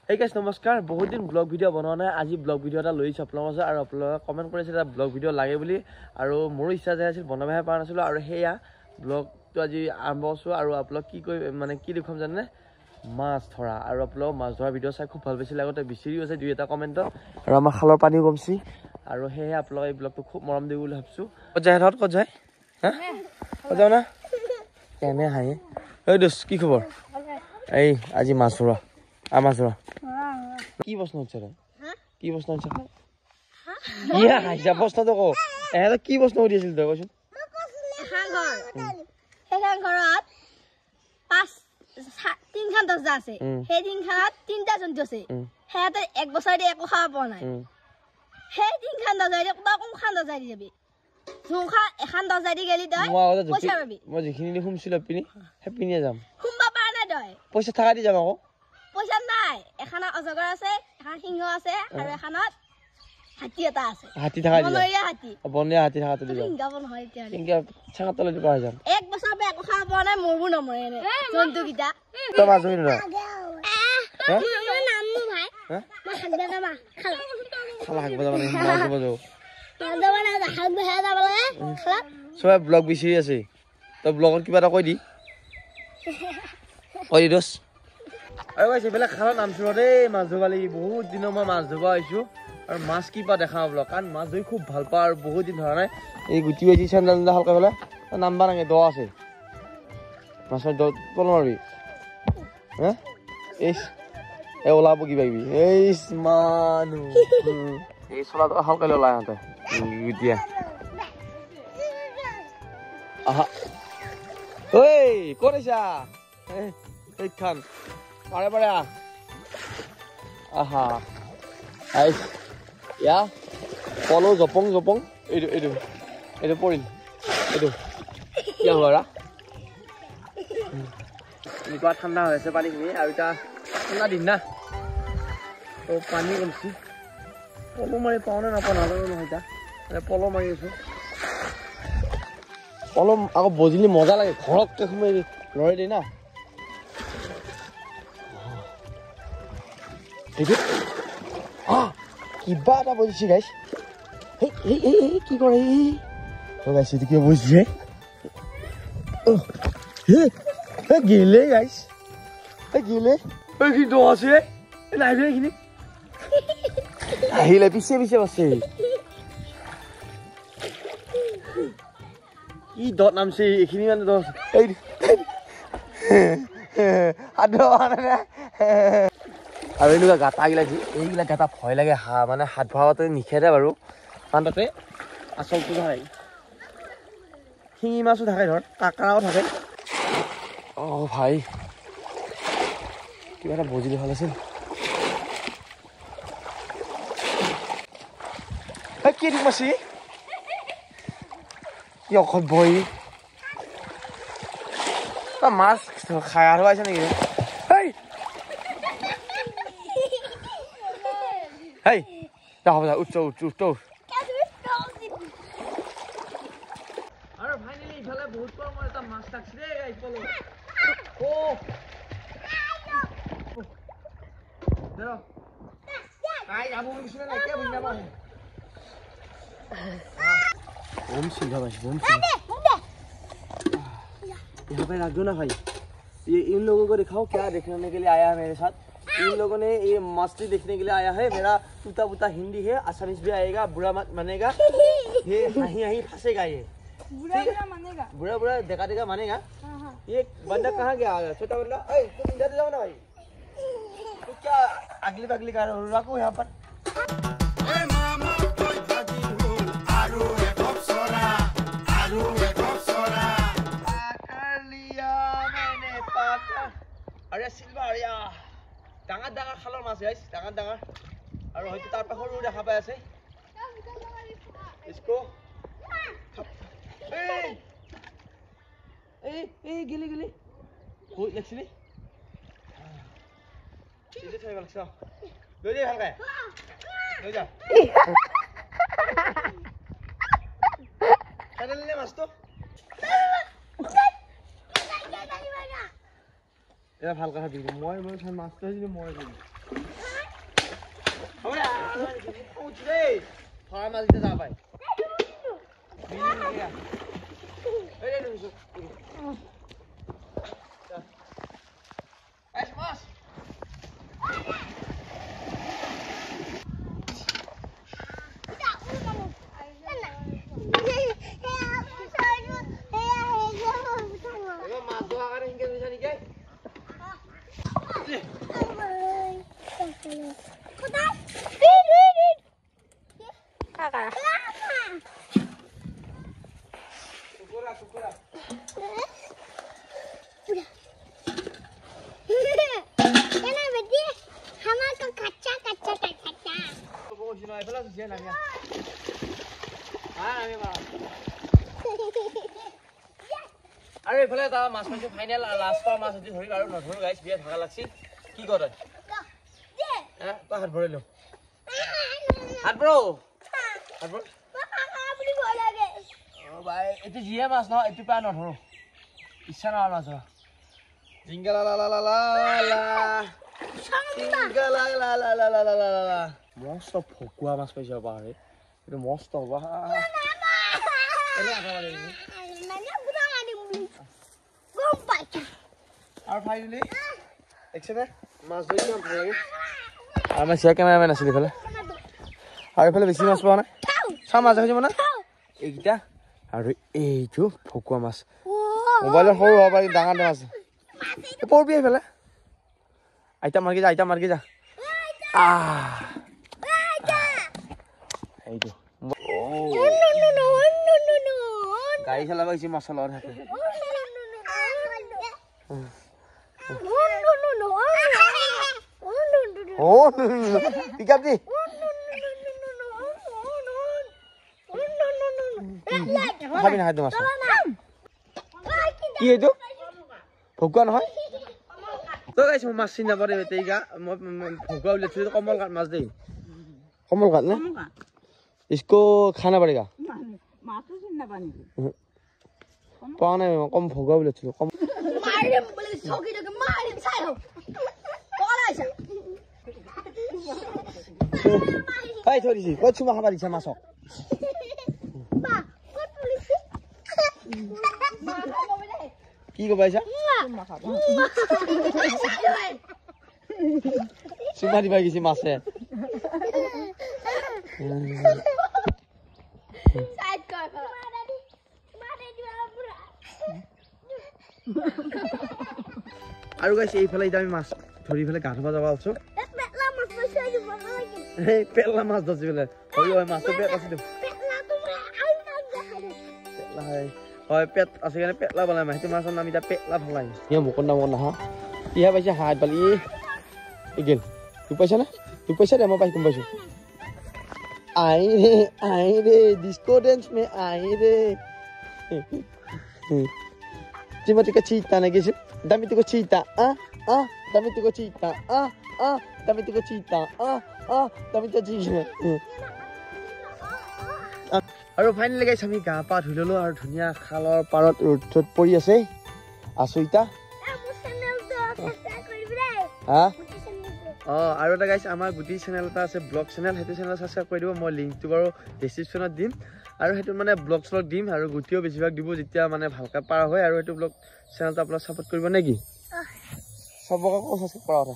Hey guys, নমস্কাৰ বহুত দিন ব্লগ ভিডিও বনোৱা নাই আজি ব্লগ ভিডিও এটা লৈছো আপোনালোকৰ আছে আৰু আপোনালোকে কমেন্ট কৰিছে এটা ব্লগ ভিডিও লাগে বুলি আৰু মোৰ ইচ্ছা যায় আছিল বনাবহে পৰা নাছিলো আৰু হেয়া ব্লগটো আজি আৰম্ভ কৰিছো আৰু আপোনালোক কি কই মানে কি দেখুৱাম জানে মাছ ধৰা আৰু আপোনালোক মাছ ধৰা ভিডিও চাই খুব ভাল পাইছিল আগতে বিচিৰি আছে দুই এটা কমেন্ট আৰু আমাৰ খালৰ পানী কমছি আৰু হেয়া আপোনালোক এই ব্লগটো খুব মৰম দিব বুলি ভাবছো ক'ত যায় ক'ত যায় হা ক'ত যাও না কেনে হাই এই দোস কি খবৰ এই আজি মাছ ধৰা মাছ ধৰা কি প্ৰশ্ন হচ্ছে ৰে কি প্ৰশ্ন হচ্ছে ইয়া হাইছা প্ৰশ্নটো কো এহেলা কি প্ৰশ্ন কৰি আছিল তই কচোন এখান ঘৰত পাঁচ তিনখান দৰজা আছে সেই তিনখানত তিনটা জন্তু আছে হেতে এক বছৰ দি একো খাব পৰা নাই সেই তিনখান দরজা দি কোনখান দরজা দি যাবি জোখা এখন দরজা দি গেলি তই পইচা পাবি মই যিখিনি দেখুমছিল পিনি হেপিনিয়ে যাম খুম্বা পাৰা নাই তই পইচা থাকা দি যাম আকৌ পইচা নাই এখানত অজগৰ আছে এখন সিংহ আছে আৰু এখানত হাতী এটা আছে হাতী থাকা দি বনৰীয়া হাতী বনৰীয়া হাতী থাকা দি যাম সিংহ নহয় এতিয়া সিংহ ছাঙা তলে দি পাই যাম এক বছৰ বে একো খাব পৰা নাই মৰবো নমৰে এনে জন্তু কিটা তই মাছ ধৰি না মোৰ নাম নো ভাই মই খাদ্য নামা খালা হাক বজা মানে মাছ ধৰিব যাও সবাই ব্লগ বিচাৰি আছে তই ব্লগত কিবা এটা কৈ দি দোষ আৰু গাইছ এইবিলাক খালা নামছিল দেই মাছ ধৰিব লাগি বহুত দিনৰ মই মাছ ধৰিব আহিছো আৰু মাছ কি পা দেখা ব্লগ কাৰণ মাছ ধৰি খুব ভাল পাওঁ আৰু বহুত দিন ধৰা নাই এই গুটি বাজি চেণ্ডেল হালকা পেলাই নাম্বা নাগে দ আছে মাছৰ দ পল মাৰিবি হা এই ওলাব কিবা কিবি এই মানুহ এই চলাটো হালকা ওলাই আহতে গুটিয়া আহা ঐ ক'ত আছা এইখান পাৰে পাৰে আহা আইছ ইয়া পলো জপং এইটো পৰিল এইটো কি হ'বৰা এনেকুৱা ঠাণ্ডা হৈ আছে পানীখিনি আৰু এটা ঠাণ্ডা দিন না তো পানী কমছি পলো মাৰি পাওঁ নে নাপাওঁ নাজানো নহয় এতিয়া মানে পলো মাৰি আছো পলো আকৌ বজিলে মজা লাগে ঘৰককে সোমাই লৰাই দিয়ে না কিবা এটা বজিছে গাইছ কি কৰে গাইছ এইটো কিবা বজিছে গেলে গাইছ গেলে কি দ আছে নাইবে এইখিনি আহিলে পিছে পিছে আছে কি দত নামছে এইখিনি মানে দহ আৰু এনেকুৱা গাঁটাগিলা এইবিলাক গাঁটা ভয় লাগে মানে হাত ভৰাওঁতে নিষেধে বাৰু কাৰণ তাতে আচলটো থাকে শিঙি মাছো থাকে ধৰ কাকৰাও থাকে অঁ ভাই কিবা এটা বুজিলে ভাল আছিল কি ঠিক মাছি কি অকল বহি মাছ খাই আৰু আহিছে নেকি হেই হ'ব যা উঠ আৰু ফাইনেলি ইফালে বহুত কম এটা মাছ থাকছে দেই গাইছ পলো यहाँ पे रख दो ना भाई ये इन लोगों को दिखाओ क्या देखने के लिए आया है मेरे साथ इन लोगों ने ये मस्ती देखने के लिए आया है मेरा टूटा पुता हिंदी है आसामीज भी आएगा बुरा मत मानेगा ये यहीं फंसेगा ये बुरा देखा मानेगा ये बंदा कहाँ गया छोटा बंदा तुम इधर जाओ ना भाई तो क्या अगली बगली कर रखो यहाँ पर अरे सिल्वारिया डाঙৰ ডাঙৰ খালৰ মাছ গাইছ ডাঙৰ আৰু হয়তো তাৰ পৰা সৰু দেখা পাই আছে इसको এই গিলি বহুত লাগছিলি ইতে থৈ লাগছ লৈ যা ভালকে লৈ যা কাটলে মাছটো এ ভাল কথা দিবি মই মাছটো দিবি মই দিবি Thôi mà đi ra vậy. Đây đừng dùng. Esmos. আরে ফলে তা মাছ মাছ ফাইনাল লাস্ট পা মাছ দি ধৰি আৰু নধৰু গাইস বিয়া ভাগা লাগছি কি কৰে দে তো হাত ভৰি লো হাত ব্ৰো আপুনি ভয় লাগে ও ভাই এটি জিয়া মাছ ন এটি পা নধৰু ইচ্ছা না মাছ জিঙ্গলা লা লা লা লা লা জিঙ্গলা লা লা লা লা লা লা মস্ত ফকুয়া মাছ পাইছে বাৰে এটো মস্ত বা এনে আগা বাৰে আর ফাইনালি দেখছেনে মাছ ধরি না ভালো লাগে আর আমি সিয়া ক্যামেরাম্যান আছি দেখলে আর এফালে বেশি মাছ পাওয়া না সব মাছ হয়েছে মানে এইটা আর এইটো ফকুয়া মাছ মোবাইলের সৰু হব পাৰি ডাঙৰ মাছ পড়বি এফালে আইতা মারকে যা এইটো গাড়ি চলাব গৈছে মাছ লগত থাকে Oh, pick up the. Having had the muscle. You do? Pokon high? So, guys, we must see the body with the guy. Go to the Common got must be. Common got no? It's go Canabariga. Pone, come for go to come. Hai thôi đi, có chung mà đi xem mà sọ. Ki có bay sao? Cuma di bagi si mas ya. আৰু গাইছ এইফালে আমি মাছ ধৰি ফেলে গা ধুবা যাবা আছো এই পেলা মাছ ধৰছি ফেলে হয় হয় মাছ পেট আছে দে পেলা হয় পেট আছে কাৰণে পেলা বনাই মাছ মাছৰ নাম ইটা পেলা ভলাই ইয়া মুকন নাম না ইয়া পাইছে হাত বালি ইগেল তুই পয়সা দে মই পাই কম পাইছো আই রে ডিস্কো ডান্স মে আই রে Cuma tiga cita na guys. Dami tiga cita. Dami tiga cita. Dami tiga cita. Dami tiga cita. আৰু ফাইনালি গাইছ আমি গা পা ধুই ললো আৰু ধুনিয়া খালৰ পাৰত ৰ'দত পৰি আছে আছো ইটা আৰু এটা গাইছ আমাৰ গুটি চেনেল এটা আছে ব্লগ চেনেল হেতু চেনেল সাবস্ক্ৰাইব কৰি দিব মই লিংকটো বাৰু ডেসক্ৰিপচনত দিম আৰু হেতু মানে ব্লগ স্লগ দিম আৰু গুটিও বেছিভাগ দিব যেতিয়া মানে ভালকৈ পাৰ হয় আৰু হেতু ব্লগ চেনেলটো আপোনাক সাপোৰ্ট কৰিব নেকি সবকে সাবস্ক্ৰাইব কৰা